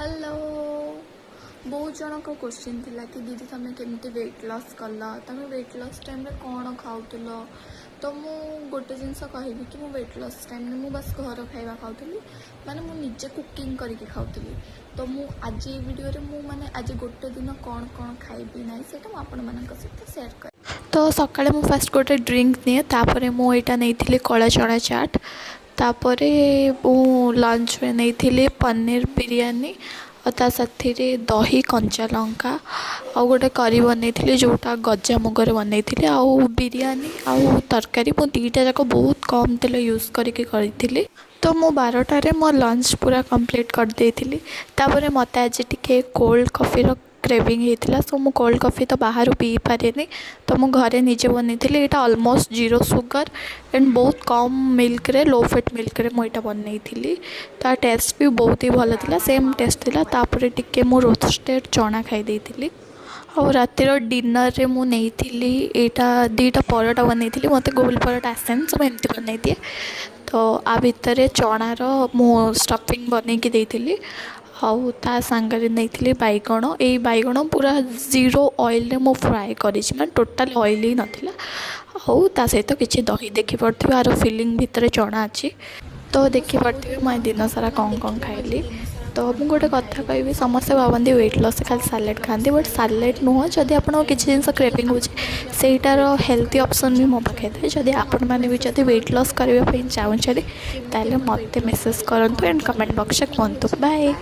Hello बहुत जन को क्वेश्चन थिला कि दीदी तुम केमती वेट लॉस कल तुम वेट लॉस टाइम रे कौन खाऊल तो मु गोटे जिनस कहि कि मु वेट लॉस टाइम रे मु बस घर खाइबा खाऊली माने मु निजे कुकिंग करके खाऊली तो मु आज ये वीडियो रे मु माने आज गोटे दिन कौन कौन खाइबी ना सेटा आपण मानक सहित शेयर कर। तो सकाळे मु फास्ट गोटे ड्रिंक निए तापरे मु एटा नैथिली कला चना चाट तापरे मु लंच में नैथिली पनीर बिरयानी और ता साथी दही कंचा लंका आउ गोटे करी बनई जोटा गजा मुगर बनई आउ बिरयानी आउ तरकारी मु दीटा जाक बहुत कम तेल यूज करी तो मु 12टारे मो लंच पूरा कंप्लीट कर देइथिली। तापरे मते आज टिके कोल्ड कॉफी रो क्रेविंग होता सो मु कोल्ड कॉफी तो बाहर पी पारे तो मु घरे निजे बनई यहाँ ऑलमोस्ट जीरो सुगर एंड बहुत कम मिल्क रे लो फैट मिल्क रे मुझे बनई ता टेस्ट भी बहुत ही भल था सेम टेस्ट थिला। तापरे टिके मु रोस्टेड चना खाई देइथिली और रातिर डिनर रे मु नेइथिली एटा दीटा परोटा बनई मते गोल परोटा आसेन सब एमती बनई दिए तो आ भितर चनार मु स्टफिंग बनई देइथिली आउ ता सांगरे नहीं बैगण ये बैगण पूरा जीरो ऑयल मु फ्राए करी टोटाल ऑयल ही नाला आउ ता सहित किसी दही देखी पड़े आर फिलिंग भितर चना अच्छी तो देखी पड़े मैं दिन सारा कौन कौन खाइली। तो मुझे गोटे कथा कहि समस्ते भावती वेट लॉस से खाली सालेड खाती बट सालेड नुह जदि आप किसी जिन क्रेविंग हो सेटार हेल्थी ऑप्शन भी मो पाखे थाए जदि आपण मैंने भी जब वेट लॉस करने चाहूँ मत मेसेज करूँ एंड कमेंट बॉक्स में कहतु बाय।